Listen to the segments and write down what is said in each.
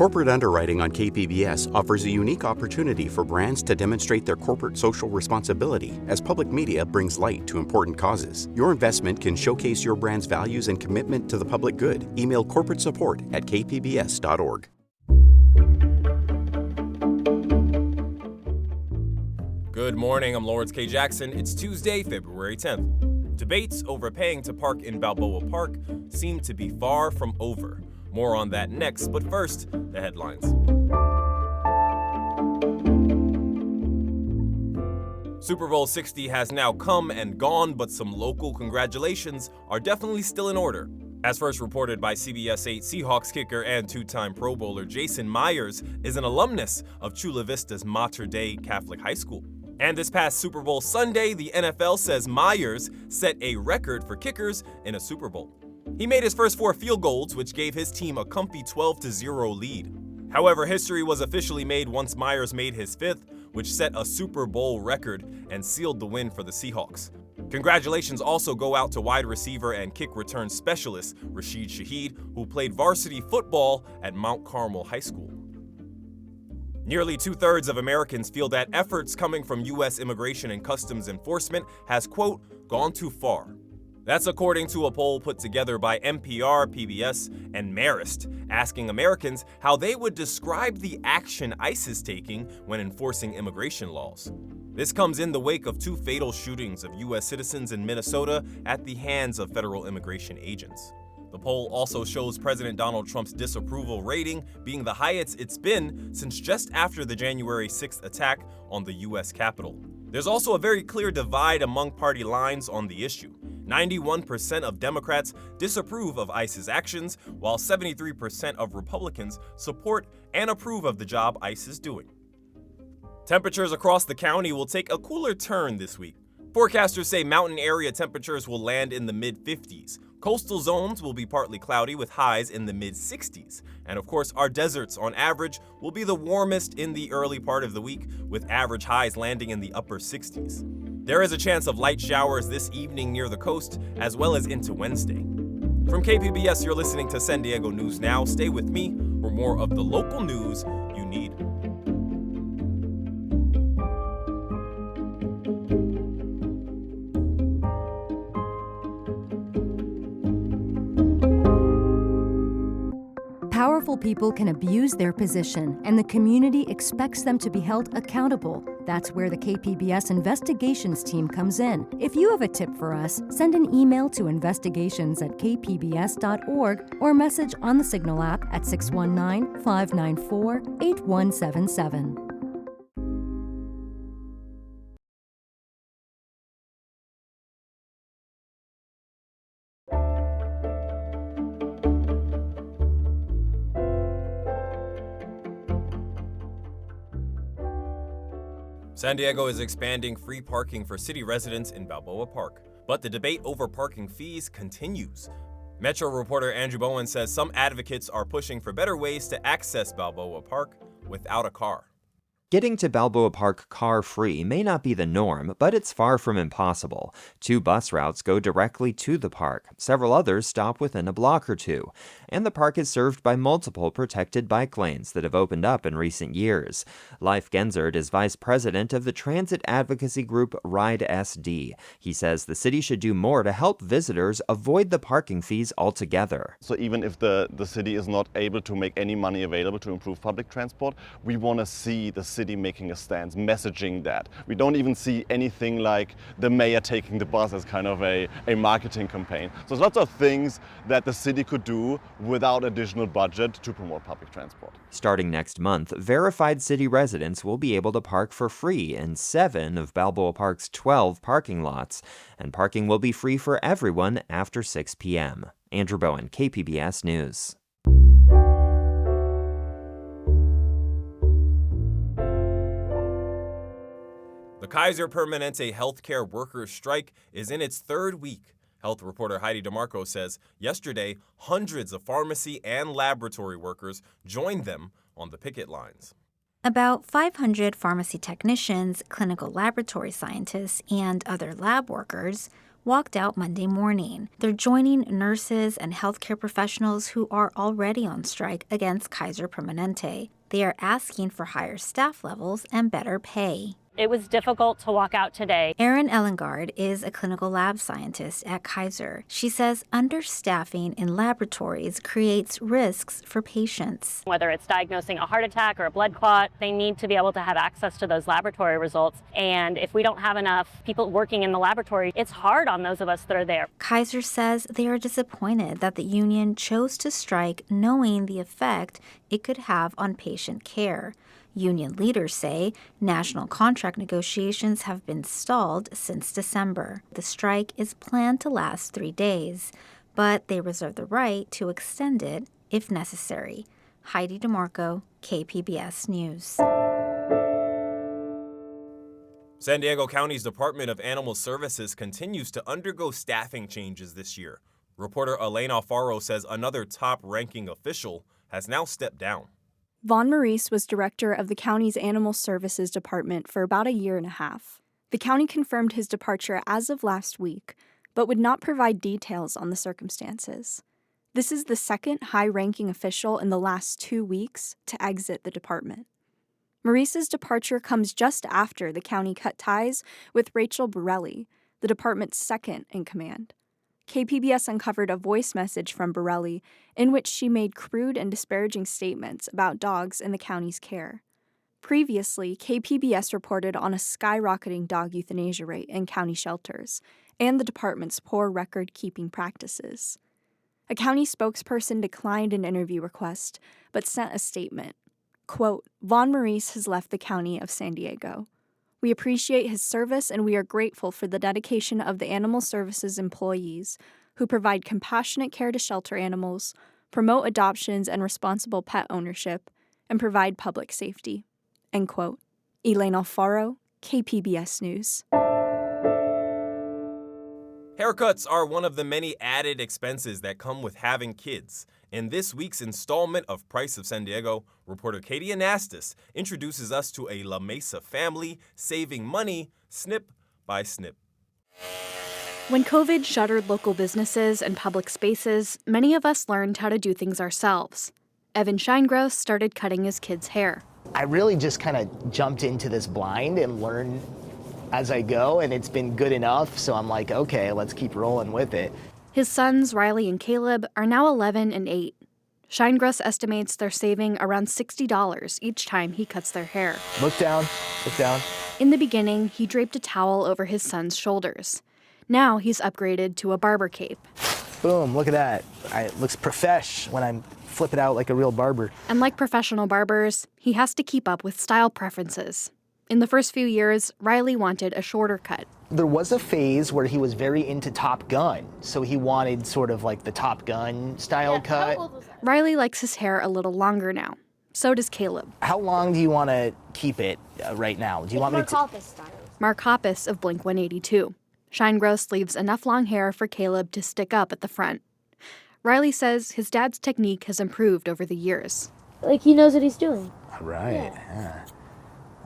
Corporate Underwriting on KPBS offers a unique opportunity for brands to demonstrate their corporate social responsibility as public media brings light to important causes. Your investment can showcase your brand's values and commitment to the public good. Email corporate support at kpbs.org. Good morning, I'm Lawrence K. Jackson. It's Tuesday, February 10th. Debates over paying to park in Balboa Park seem to be far from over. More on that next, but first, the headlines. Super Bowl 60 has now come and gone, but some local congratulations are definitely still in order. As first reported by CBS 8, Seahawks kicker and two-time Pro Bowler Jason Myers is an alumnus of Chula Vista's Mater Dei Catholic High School. And this past Super Bowl Sunday, the NFL says Myers set a record for kickers in a Super Bowl. He made his first 4 field goals, which gave his team a comfy 12-0 lead. However, history was officially made once Myers made his 5th, which set a Super Bowl record and sealed the win for the Seahawks. Congratulations also go out to wide receiver and kick return specialist Rashid Shaheed, who played varsity football at Mount Carmel High School. Nearly 2/3 of Americans feel that efforts coming from U.S. Immigration and Customs Enforcement has, quote, gone too far. That's according to a poll put together by NPR, PBS, and Marist, asking Americans how they would describe the action ICE is taking when enforcing immigration laws. This comes in the wake of 2 fatal shootings of U.S. citizens in Minnesota at the hands of federal immigration agents. The poll also shows President Donald Trump's disapproval rating being the highest it's been since just after the January 6th attack on the U.S. Capitol. There's also a very clear divide among party lines on the issue. 91% of Democrats disapprove of ICE's actions, while 73% of Republicans support and approve of the job ICE is doing. Temperatures across the county will take a cooler turn this week. Forecasters say mountain area temperatures will land in the mid-50s. Coastal zones will be partly cloudy with highs in the mid-60s. And of course, our deserts on average will be the warmest in the early part of the week, with average highs landing in the upper 60s. There is a chance of light showers this evening near the coast, as well as into Wednesday. From KPBS, you're listening to San Diego News Now. Stay with me for more of the local news you need. Powerful people can abuse their position, and the community expects them to be held accountable. That's where the KPBS investigations team comes in. If you have a tip for us, send an email to investigations@kpbs.org or message on the Signal app at 619-594-8177. San Diego is expanding free parking for city residents in Balboa Park, but the debate over parking fees continues. Metro reporter Andrew Bowen says some advocates are pushing for better ways to access Balboa Park without a car. Getting to Balboa Park car-free may not be the norm, but it's far from impossible. 2 bus routes go directly to the park. Several others stop within a block or 2. And the park is served by multiple protected bike lanes that have opened up in recent years. Leif Genzert is vice president of the transit advocacy group Ride SD. He says the city should do more to help visitors avoid the parking fees altogether. So even if the city is not able to make any money available to improve public transport, we want to see the city making a stance, messaging that. We don't even see anything like the mayor taking the bus as kind of a marketing campaign. So there's lots of things that the city could do without additional budget to promote public transport. Starting next month, verified city residents will be able to park for free in 7 of Balboa Park's 12 parking lots, and parking will be free for everyone after 6 p.m. Andrew Bowen, KPBS News. The Kaiser Permanente healthcare workers' strike is in its 3rd week. Health reporter Heidi DeMarco says yesterday, hundreds of pharmacy and laboratory workers joined them on the picket lines. About 500 pharmacy technicians, clinical laboratory scientists, and other lab workers walked out Monday morning. They're joining nurses and healthcare professionals who are already on strike against Kaiser Permanente. They are asking for higher staff levels and better pay. It was difficult to walk out today. Erin Ellengard is a clinical lab scientist at Kaiser. She says understaffing in laboratories creates risks for patients. Whether it's diagnosing a heart attack or a blood clot, they need to be able to have access to those laboratory results. And if we don't have enough people working in the laboratory, it's hard on those of us that are there. Kaiser says they are disappointed that the union chose to strike knowing the effect it could have on patient care. Union leaders say national contract negotiations have been stalled since December. The strike is planned to last 3 days, but they reserve the right to extend it if necessary. Heidi DeMarco, KPBS News. San Diego County's Department of Animal Services continues to undergo staffing changes this year. Reporter Elena Alfaro says another top-ranking official has now stepped down. Vaughn Maurice was director of the county's Animal Services Department for about a year and a half. The county confirmed his departure as of last week, but would not provide details on the circumstances. This is the second high-ranking official in the last 2 weeks to exit the department. Maurice's departure comes just after the county cut ties with Rachel Borelli, the department's second in command. KPBS uncovered a voice message from Borelli in which she made crude and disparaging statements about dogs in the county's care. Previously, KPBS reported on a skyrocketing dog euthanasia rate in county shelters and the department's poor record-keeping practices. A county spokesperson declined an interview request, but sent a statement. Quote, Vaughn Maurice has left the county of San Diego. We appreciate his service and we are grateful for the dedication of the Animal Services employees who provide compassionate care to shelter animals, promote adoptions and responsible pet ownership, and provide public safety. End quote. Elena Alfaro, KPBS News. Haircuts are one of the many added expenses that come with having kids. In this week's installment of Price of San Diego, reporter Katie Anastas introduces us to a La Mesa family saving money snip by snip. When COVID shuttered local businesses and public spaces, many of us learned how to do things ourselves. Evan Shinegross started cutting his kids' hair. I really just kind of jumped into this blind and learned as I go, and it's been good enough, so I'm like, okay, let's keep rolling with it. His sons, Riley and Caleb, are now 11 and 8. Shinegross estimates they're saving around $60 each time he cuts their hair. Look down, look down. In the beginning, he draped a towel over his son's shoulders. Now he's upgraded to a barber cape. Boom, look at that. It looks profesh when I flip it out like a real barber. And like professional barbers, he has to keep up with style preferences. In the first few years, Riley wanted a shorter cut. There was a phase where he was very into Top Gun, so he wanted sort of like the Top Gun style cut. Riley likes his hair a little longer now. So does Caleb. How long do you want to keep it right now? Do you want me to? Mark Hoppus of Blink-182. Shinegross leaves enough long hair for Caleb to stick up at the front. Riley says his dad's technique has improved over the years. Like he knows what he's doing. Right. Yeah.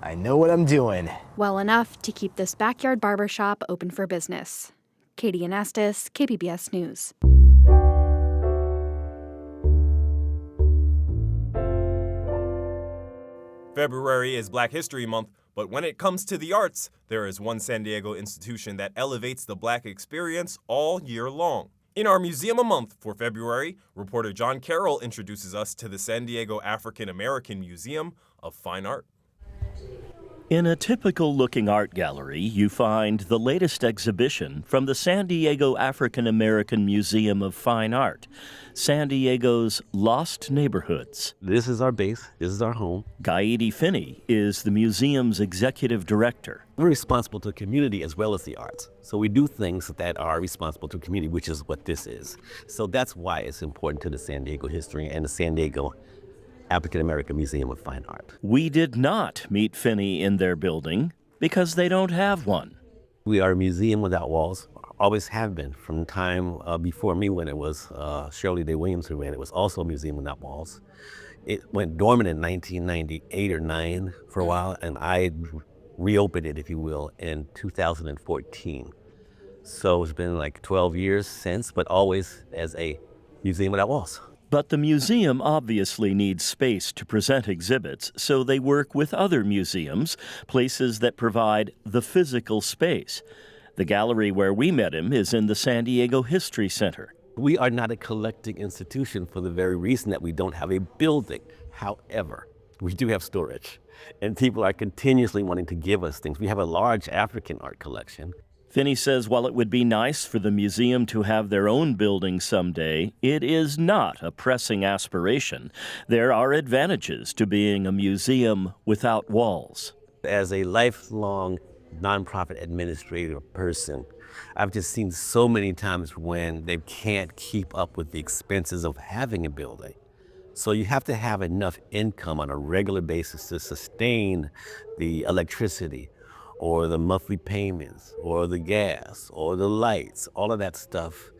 I know what I'm doing. Well enough to keep this backyard barbershop open for business. Katie Anastas, KPBS News. February is Black History Month, but when it comes to the arts, there is one San Diego institution that elevates the Black experience all year long. In our Museum a Month for February, reporter John Carroll introduces us to the San Diego African American Museum of Fine Art. In a typical-looking art gallery, you find the latest exhibition from the San Diego African American Museum of Fine Art, San Diego's Lost Neighborhoods. This is our base. This is our home. Gaidi Finney is the museum's executive director. We're responsible to the community as well as the arts. So we do things that are responsible to the community, which is what this is. So that's why it's important to the San Diego history and the San Diego African American Museum of Fine Art. We did not meet Finney in their building because they don't have one. We are a museum without walls, always have been from the time before me when it was Shirley Day Williams who ran it. It was also a museum without walls. It went dormant in 1998 or 9 for a while, and I reopened it, if you will, in 2014. So it's been like 12 years since, but always as a museum without walls. But the museum obviously needs space to present exhibits, so they work with other museums, places that provide the physical space. The gallery where we met him is in the San Diego History Center. We are not a collecting institution for the very reason that we don't have a building. However, we do have storage, and people are continuously wanting to give us things. We have a large African art collection. Finney says while it would be nice for the museum to have their own building someday, it is not a pressing aspiration. There are advantages to being a museum without walls. As a lifelong nonprofit administrator person, I've just seen so many times when they can't keep up with the expenses of having a building. So you have to have enough income on a regular basis to sustain the electricity, or the monthly payments, or the gas, or the lights. All of that stuff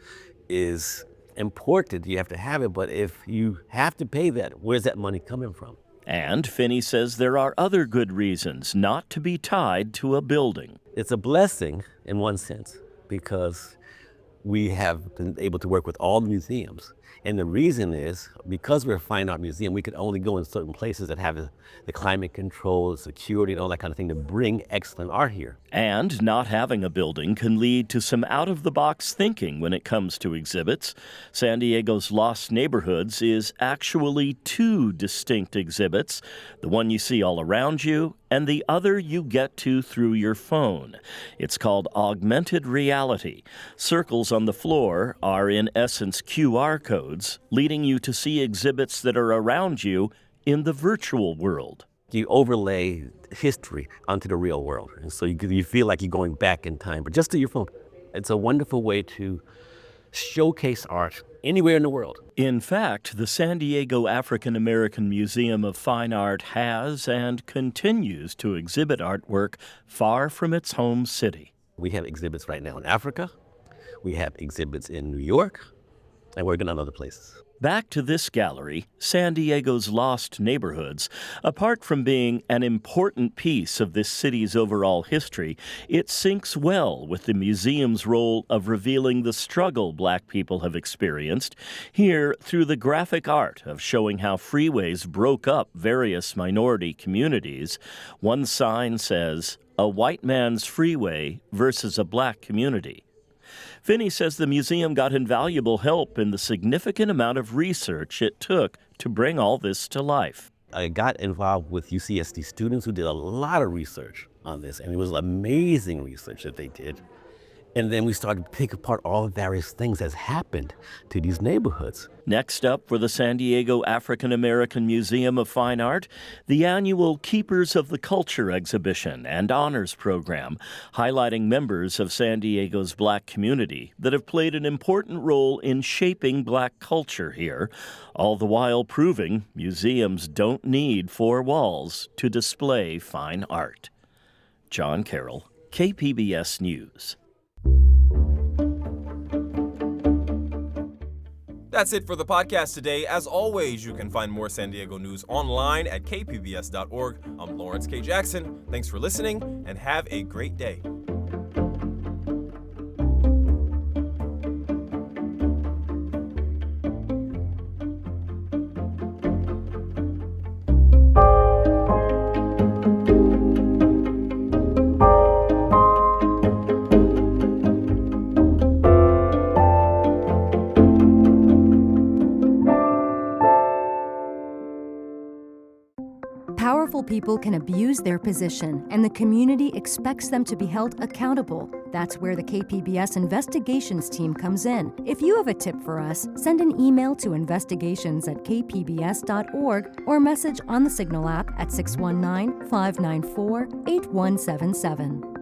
is important. You have to have it, but if you have to pay that, where's that money coming from? And Finney says there are other good reasons not to be tied to a building. It's a blessing in one sense because we have been able to work with all the museums. And the reason is, because we're a fine art museum, we could only go in certain places that have the climate control, the security, and all that kind of thing to bring excellent art here. And not having a building can lead to some out-of-the-box thinking when it comes to exhibits. San Diego's Lost Neighborhoods is actually two distinct exhibits, the one you see all around you and the other you get to through your phone. It's called augmented reality. Circles on the floor are in essence QR codes, leading you to see exhibits that are around you in the virtual world. You overlay history onto the real world, and so you feel like you're going back in time, but just to your phone. It's a wonderful way to showcase art anywhere in the world. In fact, the San Diego African American Museum of Fine Art has and continues to exhibit artwork far from its home city. We have exhibits right now in Africa. We have exhibits in New York, and we're going on other places. Back to this gallery, San Diego's Lost Neighborhoods. Apart from being an important piece of this city's overall history, it syncs well with the museum's role of revealing the struggle Black people have experienced, here through the graphic art of showing how freeways broke up various minority communities. One sign says, "A white man's freeway versus a Black community." Finney says the museum got invaluable help in the significant amount of research it took to bring all this to life. I got involved with UCSD students who did a lot of research on this, and it was amazing research that they did. And then we started to pick apart all the various things that's happened to these neighborhoods. Next up for the San Diego African American Museum of Fine Art, the annual Keepers of the Culture exhibition and honors program, highlighting members of San Diego's Black community that have played an important role in shaping Black culture here, all the while proving museums don't need four walls to display fine art. John Carroll, KPBS News. That's it for the podcast today. As always, you can find more San Diego news online at kpbs.org. I'm Lawrence K. Jackson. Thanks for listening, and have a great day. Powerful people can abuse their position, and the community expects them to be held accountable. That's where the KPBS investigations team comes in. If you have a tip for us, send an email to investigations@kpbs.org or message on the Signal app at 619-594-8177.